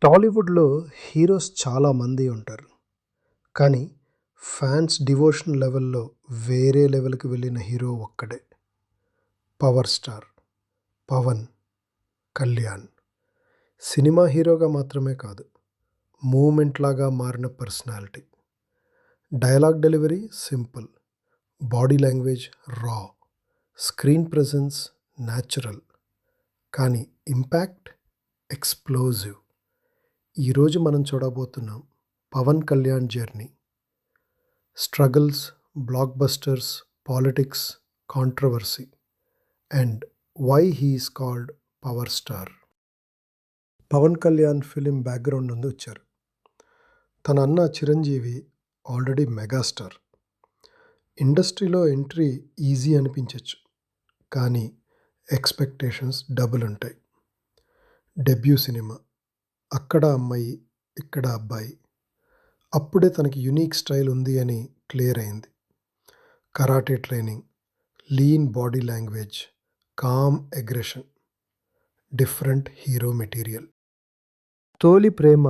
టాలీవుడ్‌లో హీరోస్ చాలామంది ఉంటారు. కానీ ఫ్యాన్స్ డివోషన్ లెవెల్‌లో వేరే లెవెల్‌కి వెళ్ళిన హీరో ఒక్కడే. 'Power star' Pawan Kalyan. Cinema హీరోగా మాత్రమే కాదు, మూవ్‌మెంట్ లాగా మారిన personality. Dialogue delivery simple, body language raw, screen presence natural. కానీ ఇంపాక్ట్ ఎక్స్‌ప్లోజివ్. ఈరోజు మనం చూడబోతున్నాం Pawan Kalyan journey. Struggles, blockbusters, politics, controversy and why he is called power star. Pawan Kalyan film background నుండి వచ్చారు. తన అన్న చిరంజీవి ఆల్రెడీ మెగాస్టార్. ఇండస్ట్రీలో ఎంట్రీ ఈజీ అనిపించవచ్చు, కానీ ఎక్స్పెక్టేషన్స్ డబుల్ ఉంటాయి. డెబ్యూ సినిమా, అక్కడ అమ్మాయి ఇక్కడ అబ్బాయి. అప్పుడే తనకి యూనిక్ స్టైల్ ఉంది అని క్లియర్ అయింది. Karate training, lean body language, calm aggression, different hero material. Tholi Prema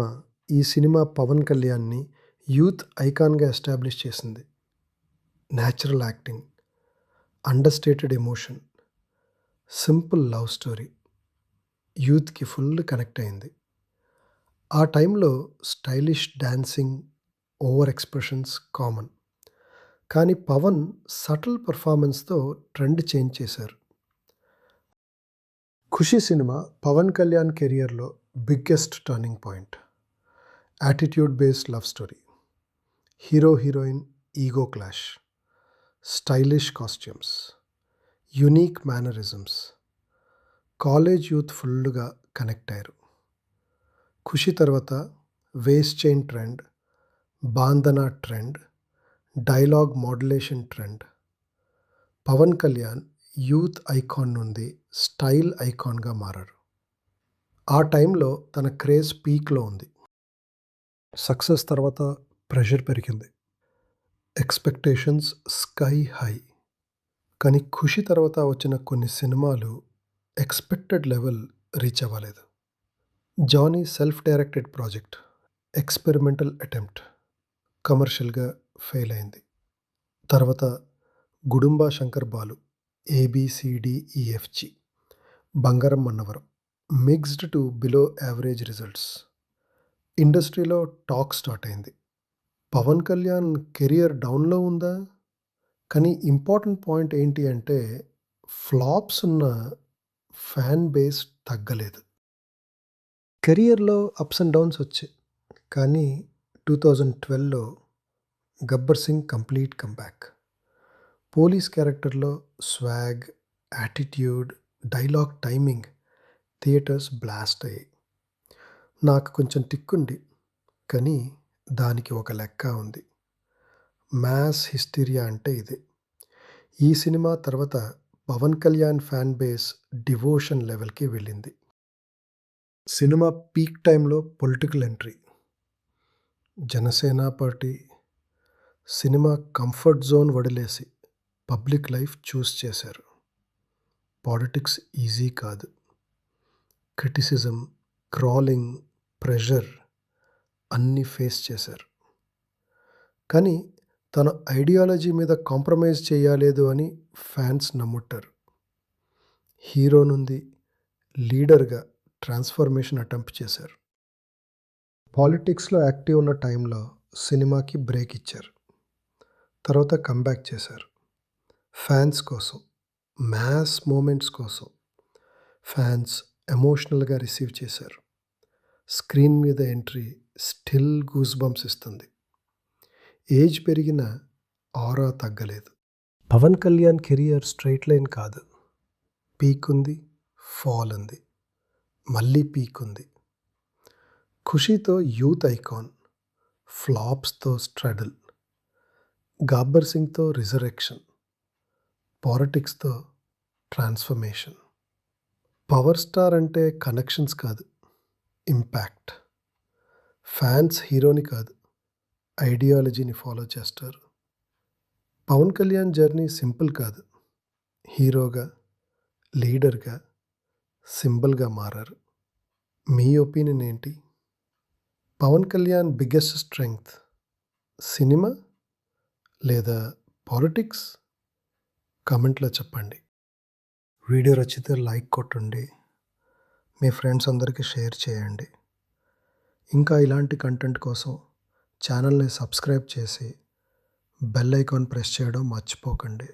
ఈ సినిమా పవన్ కళ్యాణ్ని యూత్ ఐకాన్గా ఎస్టాబ్లిష్ చేసింది. Natural acting, understated emotion, simple love story యూత్కి ఫుల్ కనెక్ట్ అయింది. ఆ టైంలో stylish dancing, over expressions common. కానీ పవన్ సటిల్ పర్ఫార్మెన్స్తో ట్రెండ్ చేంజ్ చేశారు. ఖుషి సినిమా పవన్ కళ్యాణ్ కెరియర్లో biggest turning point. Attitude based love story, hero heroine ego clash, stylish costumes, unique mannerisms. College youth ఫుల్గా connect అయ్యారు. ఖుషి తర్వాత waist chain trend, bandana trend, dialogue modulation trend. Pawan Kalyan youth icon నుండి style ఐకాన్గా మారారు. ఆ టైంలో తన క్రేజ్ పీక్లో ఉంది. సక్సెస్ తర్వాత ప్రెషర్ పెరిగింది, ఎక్స్పెక్టేషన్స్ స్కై హై. కానీ ఖుషి తర్వాత వచ్చిన కొన్ని సినిమాలు ఎక్స్పెక్టెడ్ లెవెల్ రీచ్ అవ్వలేదు. Johnny self directed project, experimental attempt, కమర్షియల్గా ఫెయిల్ అయింది. తర్వాత గుడుంబా శంకర్ బాలు, ABCDEFG, బంగారం మన్నవరం, mixed to below average results. ఇండస్ట్రీలో టాక్ స్టార్ట్ అయింది, పవన్ కళ్యాణ్ కెరియర్ డౌన్లో ఉందా? కానీ ఇంపార్టెంట్ పాయింట్ ఏంటి అంటే ఫ్లాప్స్ ఉన్న ఫ్యాన్ బేస్ తగ్గలేదు. కెరియర్లో అప్స్ అండ్ డౌన్స్ వచ్చాయి, కానీ 2012లో Gabbar Singh complete comeback. Police క్యారెక్టర్లో swag, attitude, dialogue timing theatres blast అయ్యాయి. నాకు కొంచెం టిక్కుంది, కానీ దానికి ఒక లెక్క ఉంది. మ్యాస్ హిస్టీరియా అంటే ఇదే. ఈ సినిమా తర్వాత Pawan Kalyan fan base devotion లెవెల్కి వెళ్ళింది. సినిమా పీక్ టైంలో political entry, Janasena party. Cinema comfort zone వదిలేసి పబ్లిక్ లైఫ్ చూస్ చేశారు. పాలిటిక్స్ ఈజీ కాదు. క్రిటిసిజం, క్రాలింగ్, ప్రెషర్ అన్నీ ఫేస్ చేశారు. కానీ తన ఐడియాలజీ మీద కాంప్రమైజ్ చేయలేదు అని ఫ్యాన్స్ నమ్ముతారు. హీరో నుండి లీడర్గా ట్రాన్స్ఫర్మేషన్ అటెంప్ట్ చేశారు. పాలిటిక్స్లో యాక్టివ్ ఉన్న టైంలో సినిమాకి బ్రేక్ ఇచ్చారు. తర్వాత కంబ్యాక్ చేశారు. ఫ్యాన్స్ కోసం, మ్యాస్ మూమెంట్స్ కోసం. ఫ్యాన్స్ ఎమోషనల్గా రిసీవ్ చేశారు. స్క్రీన్ మీద ఎంట్రీ స్టిల్ గూస్ బంప్స్ ఇస్తుంది. ఏజ్ పెరిగిన ఆరా తగ్గలేదు. Pawan Kalyan career straight line కాదు. పీక్ ఉంది, ఫాల్ ఉంది, మళ్ళీ పీక్ ఉంది. ఖుషీతో యూత్ ఐకాన్, ఫ్లాప్స్తో స్ట్రగుల్, గబ్బర్ సింగ్తో రిజరెక్షన్, పాలిటిక్స్తో ట్రాన్స్ఫర్మేషన్. పవర్ స్టార్ అంటే కనెక్షన్స్ కాదు, ఇంపాక్ట్. ఫ్యాన్స్ హీరోని కాదు, ఐడియాలజీని ఫాలో చేస్తారు. పవన్ కళ్యాణ్ జర్నీ సింపుల్ కాదు. హీరోగా, లీడర్గా, సింబల్గా మారారు. మీ ఒపీనియన్ ఏంటి? Pawan Kalyan biggest strength cinema లేదా పాలిటిక్స్? కామెంట్లో చెప్పండి. వీడియో నచ్చితే లైక్ కొట్టండి. మీ ఫ్రెండ్స్ అందరికీ షేర్ చేయండి. ఇంకా ఇలాంటి కంటెంట్ కోసం ఛానల్ని సబ్స్క్రైబ్ చేసి బెల్ ఐకాన్ ప్రెస్ చేయడం మర్చిపోకండి.